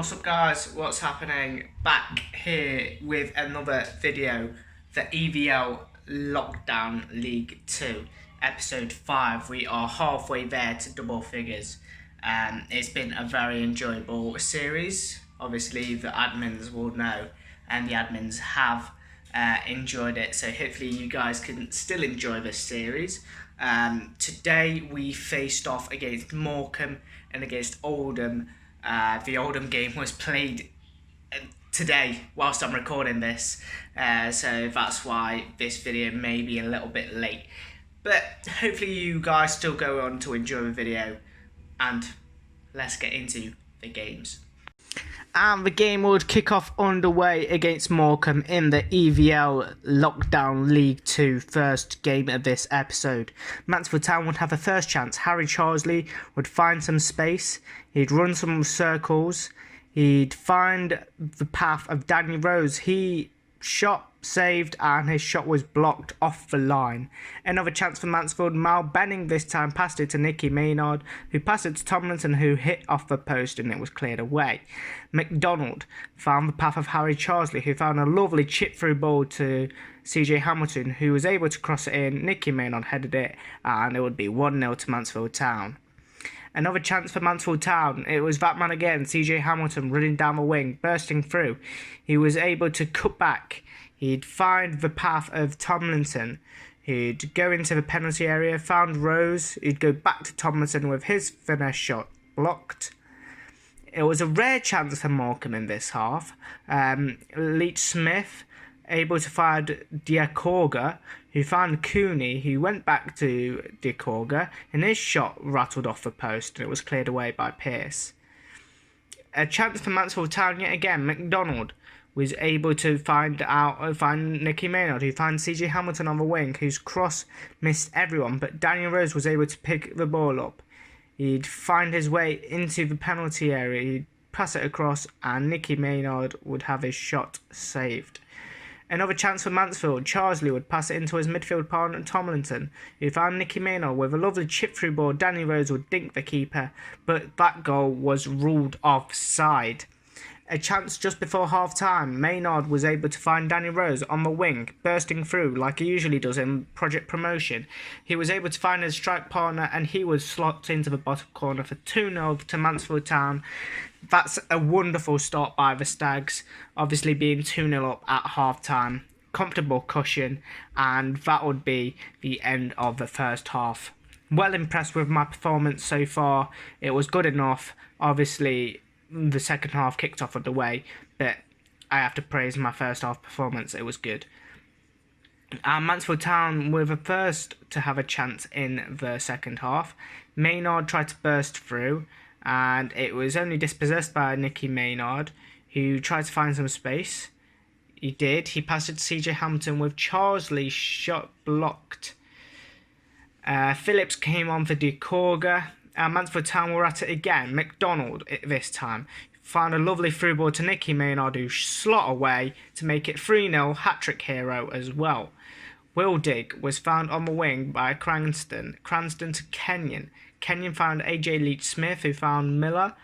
What's up guys, what's happening? Back here with another video, the EVL Lockdown League 2, episode 5. We are halfway there to double figures. It's been a very enjoyable series. Obviously the admins will know and the admins have enjoyed it, so hopefully you guys can still enjoy this series. Today we faced off against Morecambe and against Oldham. The Oldham game was played today whilst I'm recording this, so that's why this video may be a little bit late, but hopefully you guys still go on to enjoy the video, and let's get into the games. And the game would kick off underway against Morecambe in the EVL Lockdown League 2 first game of this episode. Mansfield Town would have a first chance. Harry Charsley would find some space. He'd run some circles. He'd find the path of Danny Rose. He shot, saved, and his shot was blocked off the line. Another chance for Mansfield. Mal Benning this time passed it to Nicky Maynard, who passed it to Tomlinson, who hit off the post and it was cleared away. McDonald found the path of Harry Charsley, who found a lovely chip through ball to CJ Hamilton, who was able to cross it in. Nicky Maynard headed it, and it would be 1-0 to Mansfield Town. Another chance for Mansfield Town. It was that man again, CJ Hamilton, running down the wing, bursting through. He was able to cut back. He'd find the path of Tomlinson. He'd go into the penalty area, found Rose. He'd go back to Tomlinson with his finesse shot blocked. It was a rare chance for Morecambe in this half. Leach Smith able to find Diakorga, who found Cooney, who went back to Diakorga, and his shot rattled off the post and it was cleared away by Pearce. A chance for Mansfield Town yet again. McDonald was able to find Nicky Maynard, who found CJ Hamilton on the wing, whose cross missed everyone, but Daniel Rose was able to pick the ball up. He'd find his way into the penalty area, he'd pass it across, and Nicky Maynard would have his shot saved. Another chance for Mansfield. Charsley would pass it into his midfield partner Tomlinson, who found Nicky Maynard with a lovely chip through ball. Danny Rose would dink the keeper, but that goal was ruled offside. A chance just before half-time. Maynard was able to find Danny Rose on the wing, bursting through like he usually does in Project Promotion. He was able to find his strike partner and he was slotted into the bottom corner for 2-0 to Mansfield Town. That's a wonderful start by the Stags, obviously being 2-0 up at half-time. Comfortable cushion, and that would be the end of the first half. Well impressed with my performance so far. It was good enough. Obviously the second half kicked off underway, but I have to praise my first half performance. It was good. Mansfield Town were the first to have a chance in the second half. Maynard tried to burst through, and it was only dispossessed by Nicky Maynard, who tried to find some space. He did. He passed it to CJ Hamilton with Charsley shot blocked. Phillips came on for Diakorga. Mansfield Town were at it again. McDonald this time found a lovely through ball to Nicky Maynard, who slot away to make it 3-0, hat-trick hero as well. Wildig was found on the wing by Cranston to Kenyon. Kenyon found AJ Leach Smith, who found Miller.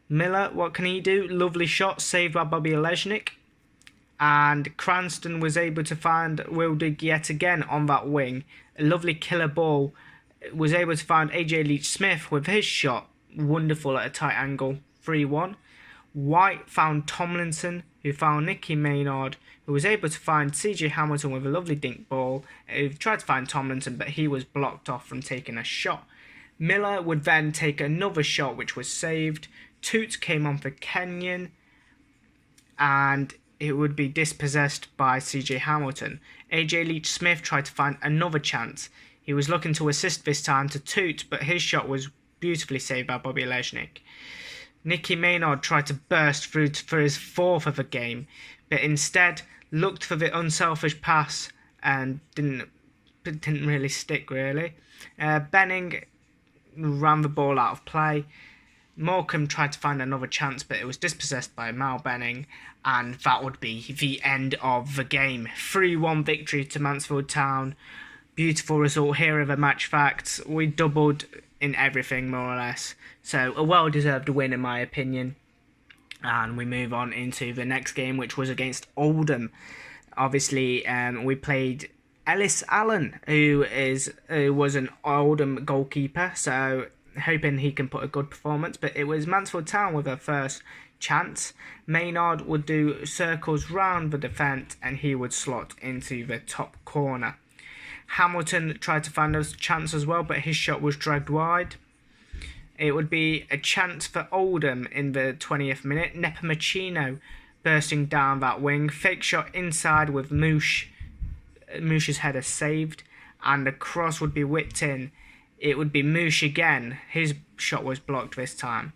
Miller, what can he do? Lovely shot, saved by Bobby Olejnik. And Cranston was able to find Wildig yet again on that wing. A lovely killer ball. Was able to find AJ Leach Smith with his shot, wonderful at a tight angle, 3-1. White found Tomlinson, who found Nicky Maynard, who was able to find CJ Hamilton with a lovely dink ball, who tried to find Tomlinson, but he was blocked off from taking a shot. Miller would then take another shot, which was saved. Toots came on for Kenyon, and it would be dispossessed by CJ Hamilton. AJ Leach Smith tried to find another chance. He was looking to assist this time to Toot, but his shot was beautifully saved by Bobby Olejnik. Nicky Maynard tried to burst through for his fourth of the game, but instead looked for the unselfish pass and didn't really stick really. Benning ran the ball out of play. Morecambe tried to find another chance, but it was dispossessed by Mal Benning, and that would be the end of the game. 3-1 victory to Mansfield Town. Beautiful result here of the match facts. We doubled in everything more or less, so a well-deserved win in my opinion. And we move on into the next game, which was against Oldham. Obviously, we played Ellis Allen, who was an Oldham goalkeeper, so hoping he can put a good performance. But it was Mansfield Town with their first chance. Maynard would do circles round the defence, and he would slot into the top corner. Hamilton tried to find a chance as well, but his shot was dragged wide. It would be a chance for Oldham in the 20th minute. Nepomukino bursting down that wing. Fake shot inside with Moosh. Moosh's header saved. And the cross would be whipped in. It would be Moosh again. His shot was blocked this time.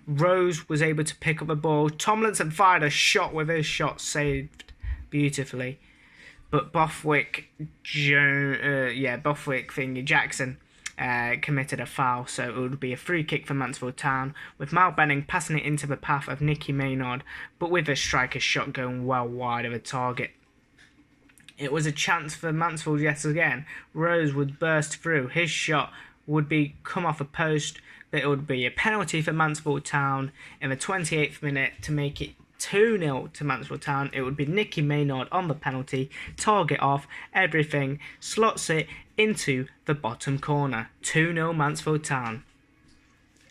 Rose was able to pick up the ball. Tomlinson fired a shot with his shot saved beautifully. But Jackson committed a foul, so it would be a free kick for Mansfield Town, with Mal Benning passing it into the path of Nicky Maynard, but with a striker's shot going well wide of the target. It was a chance for Mansfield yet again. Rose would burst through. His shot would come off a post, but it would be a penalty for Mansfield Town in the 28th minute to make it 2-0 to Mansfield Town. It would be Nicky Maynard on the penalty, target off, everything, slots it into the bottom corner. 2-0 Mansfield Town.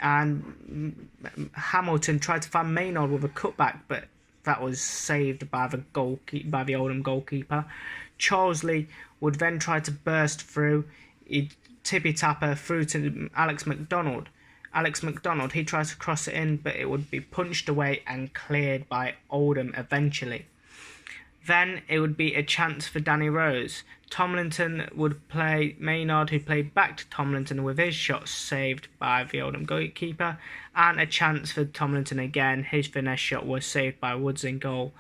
And Hamilton tried to find Maynard with a cutback, but that was saved by the Oldham goalkeeper. Charlesley would then try to burst through. He'd tippy-tapper through to Alex McDonald. He tries to cross it in, but it would be punched away and cleared by Oldham eventually. Then it would be a chance for Danny Rose. Tomlinson would play Maynard, who played back to Tomlinson with his shot saved by the Oldham goalkeeper. And a chance for Tomlinson again. His finesse shot was saved by Woods in goal.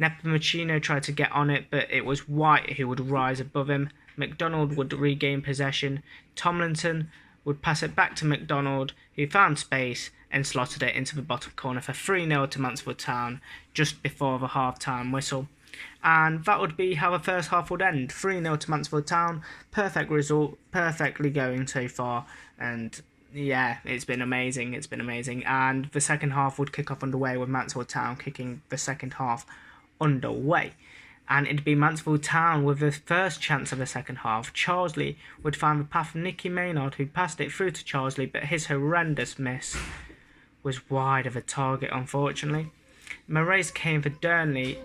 Nepomukino tried to get on it, but it was White who would rise above him. McDonald would regain possession. Tomlinson would pass it back to McDonald, who found space and slotted it into the bottom corner for 3-0 to Mansfield Town just before the half-time whistle. And that would be how the first half would end. 3-0 to Mansfield Town. Perfect result, perfectly going so far. And yeah, it's been amazing. And the second half would kick off underway with Mansfield Town kicking the second half underway. And it'd be Mansfield Town with the first chance of the second half. Charlesley would find the path of Nicky Maynard, who passed it through to Charlesley, but his horrendous miss was wide of a target, unfortunately. Moraes came for Durnley,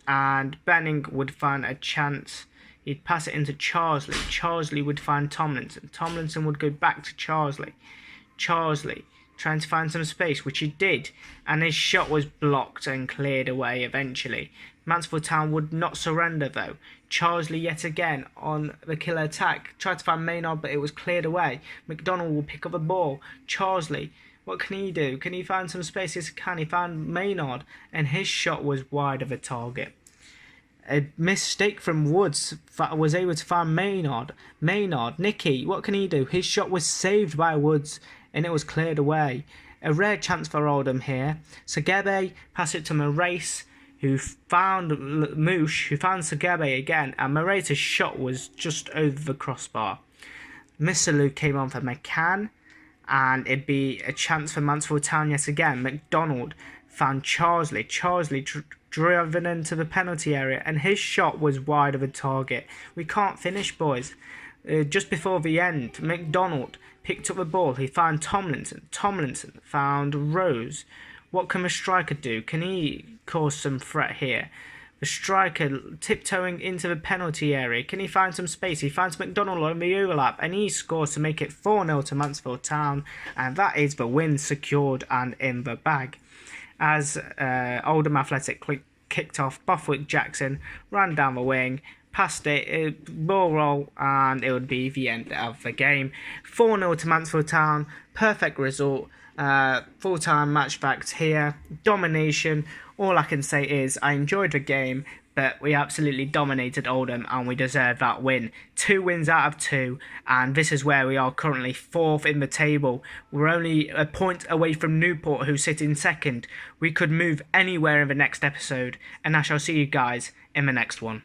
and Benning would find a chance. He'd pass it into Charlesley. Charlesley would find Tomlinson. Tomlinson would go back to Charlesley. Charlesley trying to find some space, which he did, and his shot was blocked and cleared away eventually. Mansfield Town would not surrender though. Charlesley yet again on the killer attack. Tried to find Maynard, but it was cleared away. McDonald will pick up the ball. Charlesley, what can he do? Can he find some space? Yes, can. He found Maynard, and his shot was wide of a target. A mistake from Woods was able to find Maynard. Nicky, what can he do? His shot was saved by Woods, and it was cleared away. A rare chance for Oldham here. Sagebe passed it to Moraes, who found Moosh, who found Sagebe again, and Moraes' shot was just over the crossbar. Missalu came on for McCann, and it'd be a chance for Mansfield Town yet again. McDonald found Charlesley. Charlesley driven into the penalty area, and his shot was wide of a target. We can't finish, boys. Just before the end, McDonald picked up the ball. He found Tomlinson. Tomlinson found Rose. What can the striker do? Can he cause some threat here? The striker tiptoeing into the penalty area. Can he find some space? He finds McDonald on the overlap, and he scores to make it 4-0 to Mansfield Town. And that is the win secured and in the bag. As Oldham Athletic kicked off, Bothwick Jackson ran down the wing, passed it, ball roll, and it would be the end of the game. 4-0 to Mansfield Town. Perfect result. Full-time match facts here. Domination. All I can say is I enjoyed the game, but we absolutely dominated Oldham and we deserved that win. 2 wins out of 2, and this is where we are currently 4th in the table. We're only a point away from Newport, who sit in 2nd. We could move anywhere in the next episode, and I shall see you guys in the next one.